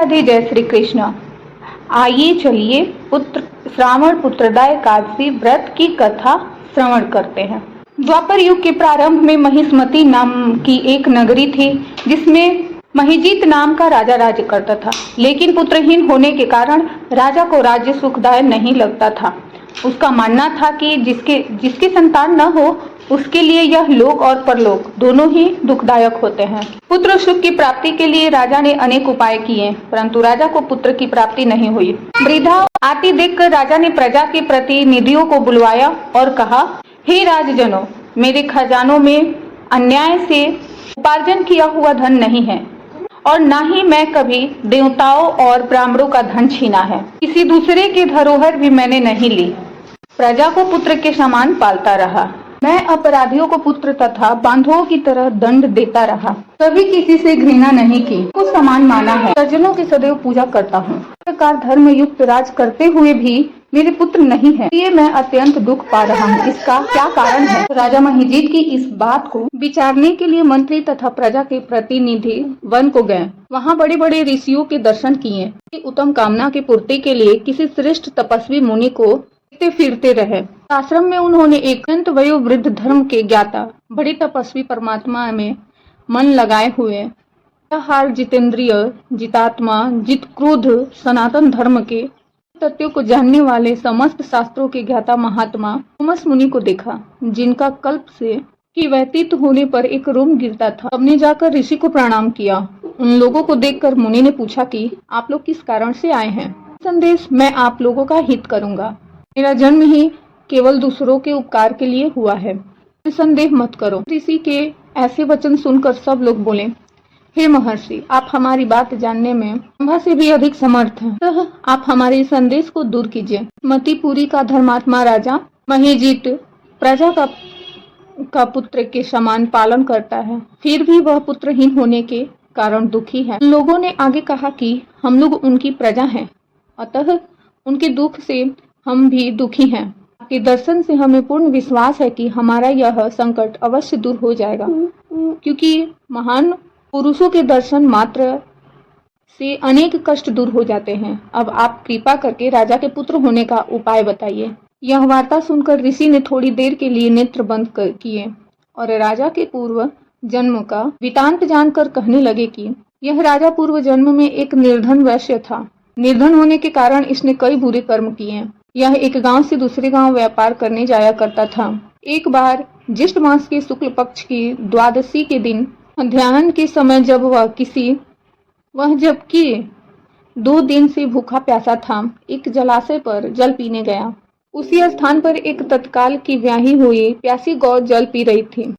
राधे, जय श्री कृष्ण। आइए चलिए श्रावण पुत्रदा एकादशी व्रत की कथा श्रवण करते हैं। द्वापर युग के प्रारंभ में महिष्मती नाम की एक नगरी थी, जिसमें महिजीत नाम का राजा राज्य करता था। लेकिन पुत्रहीन होने के कारण राजा को राज्य सुखदायक नहीं लगता था। उसका मानना था कि जिसके संतान न हो उसके लिए यह लोक और परलोक दोनों ही दुखदायक होते हैं। पुत्र सुख की प्राप्ति के लिए राजा ने अनेक उपाय किए, परंतु राजा को पुत्र की प्राप्ति नहीं हुई। वृद्धा आती देखकर राजा ने प्रजा के प्रतिनिधियों को बुलवाया और कहा, हे राजजनों, मेरे खजानों में अन्याय से उपार्जन किया हुआ धन नहीं है और न ही मैं कभी देवताओं और ब्राह्मणों का धन छीना है। किसी दूसरे की धरोहर भी मैंने नहीं ली। प्रजा को पुत्र के समान पालता रहा। मैं अपराधियों को पुत्र तथा बांधवों की तरह दंड देता रहा। कभी किसी से घृणा नहीं की, कुछ समान माना है। सज्जनों की सदैव पूजा करता हूँ। इस प्रकार धर्म युक्त राज करते हुए भी मेरे पुत्र नहीं है, इसलिए मैं अत्यंत दुख पा रहा हूँ। इसका क्या कारण है? राजा महिजीत की इस बात को विचारने के लिए मंत्री तथा प्रजा के प्रतिनिधि वन को गए। वहाँ बड़े बड़े ऋषियों के दर्शन किए। उत्तम कामना की पूर्ति के लिए किसी श्रेष्ठ तपस्वी मुनि को फिरते रहे। आश्रम में उन्होंने एक अत्यंत वयोवृद्ध धर्म के ज्ञाता बड़े तपस्वी परमात्मा में मन लगाए हुए हार जितेंद्रिय जितात्मा जित क्रोध सनातन धर्म के तत्वों को जानने वाले समस्त शास्त्रों के ज्ञाता महात्मा थॉमस मुनि को देखा, जिनका कल्प से कि व्यतीत होने पर एक रोम गिरता था। सबने जाकर ऋषि को प्रणाम किया। उन लोगों को देखकर मुनि ने पूछा कि आप लोग किस कारण से आए हैं? संदेश, मैं आप लोगों का हित करूंगा। मेरा जन्म ही केवल दूसरों के उपकार के लिए हुआ है, संदेह मत करो। ऋषि के ऐसे वचन सुनकर सब लोग बोले, हे महर्षि, आप हमारी बात जानने में ब्रह्मा से भी अधिक समर्थ हैं, तो आप हमारे संदेश को दूर कीजिए। मतिपुरी का धर्मात्मा राजा महिजीत प्रजा का पुत्र के समान पालन करता है, फिर भी वह पुत्रहीन होने के कारण दुखी है। लोगों ने आगे कहा कि हम लोग उनकी प्रजा हैं, अतः उनके दुख से हम भी दुखी हैं। आपके दर्शन से हमें पूर्ण विश्वास है कि हमारा यह संकट अवश्य दूर हो जाएगा, क्योंकि महान पुरुषों के दर्शन मात्र से अनेक कष्ट दूर हो जाते हैं। अब आप कृपा करके राजा के पुत्र होने का उपाय बताइए। यह वार्ता सुनकर ऋषि ने थोड़ी देर के लिए नेत्र बंद किए और राजा के पूर्व जन्म का वृतांत जानकर कहने लगे कि यह राजा पूर्व जन्म में एक निर्धन वैश्य था। निर्धन होने के कारण इसने कई बुरे कर्म किए। यह एक गांव से दूसरे गांव व्यापार करने जाया करता था। एक बार ज्येष्ठ मास के शुक्ल पक्ष की द्वादशी के दिन ध्यान के समय जबकि 2 दिन से भूखा प्यासा था, एक जलाशय पर जल पीने गया। उसी स्थान पर एक तत्काल की ब्याही हुई प्यासी गौ जल पी रही थी।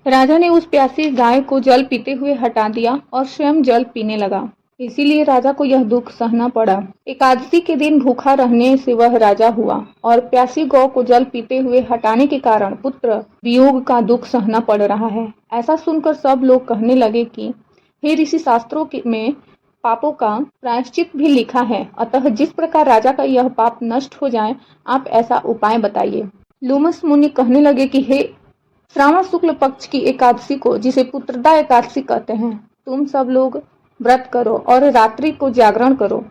राजा ने उस प्यासी गाय को जल पीते हुए हटा दिया और स्वयं जल पीने लगा। इसीलिए राजा को यह दुख सहना पड़ा। एकादशी के दिन भूखा रहने से वह राजा हुआ और प्यासी गौ को जल पीते हुए हटाने के कारण पुत्र वियोग का दुख सहना पड़ रहा है। ऐसा सुनकर सब लोग कहने लगे कि हे ऋषि, शास्त्रों में पापों का प्रायश्चित भी लिखा है, अतः जिस प्रकार राजा का यह पाप नष्ट हो जाए, आप ऐसा उपाय बताइए। लोमस मुनि कहने लगे कि हे श्रावण शुक्ल पक्ष की एकादशी को, जिसे पुत्रदा एकादशी कहते हैं, तुम सब लोग व्रत करो और रात्रि को जागरण करो,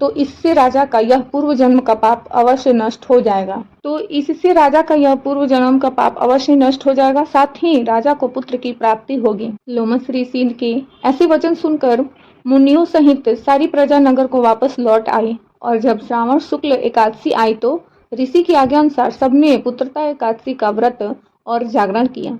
तो इससे राजा का यह पूर्व जन्म का पाप अवश्य नष्ट हो जाएगा। साथ ही राजा को पुत्र की प्राप्ति होगी। लोमस ऋषि के ऐसे वचन सुनकर मुनियों सहित सारी प्रजा नगर को वापस लौट आई और जब श्रावण शुक्ल एकादशी आई तो ऋषि की आज्ञा अनुसार सबने पुत्रदा एकादशी का व्रत और जागरण किया।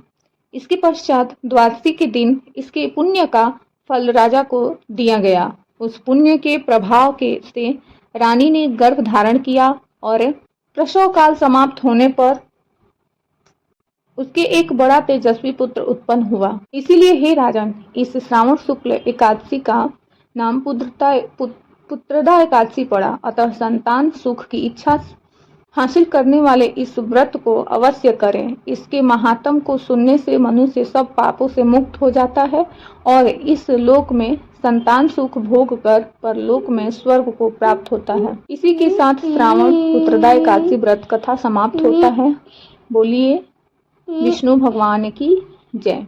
इसके पश्चात द्वादशी के दिन इसके पुण्य का फल राजा को दिया गया। उस पुण्य के प्रभाव से रानी ने गर्भ धारण किया और प्रसव काल समाप्त होने पर उसके एक बड़ा तेजस्वी पुत्र उत्पन्न हुआ। इसीलिए हे राजन, इस श्रावण शुक्ल एकादशी का नाम पुत्रदा एकादशी पड़ा। अतः संतान सुख की इच्छा हासिल करने वाले इस व्रत को अवश्य करें। इसके महात्म को सुनने से मनुष्य सब पापों से मुक्त हो जाता है और इस लोक में संतान सुख भोग कर परलोक में स्वर्ग को प्राप्त होता है। इसी के साथ श्रावण पुत्रदा एकादशी व्रत कथा समाप्त होता है। बोलिए विष्णु भगवान की जय।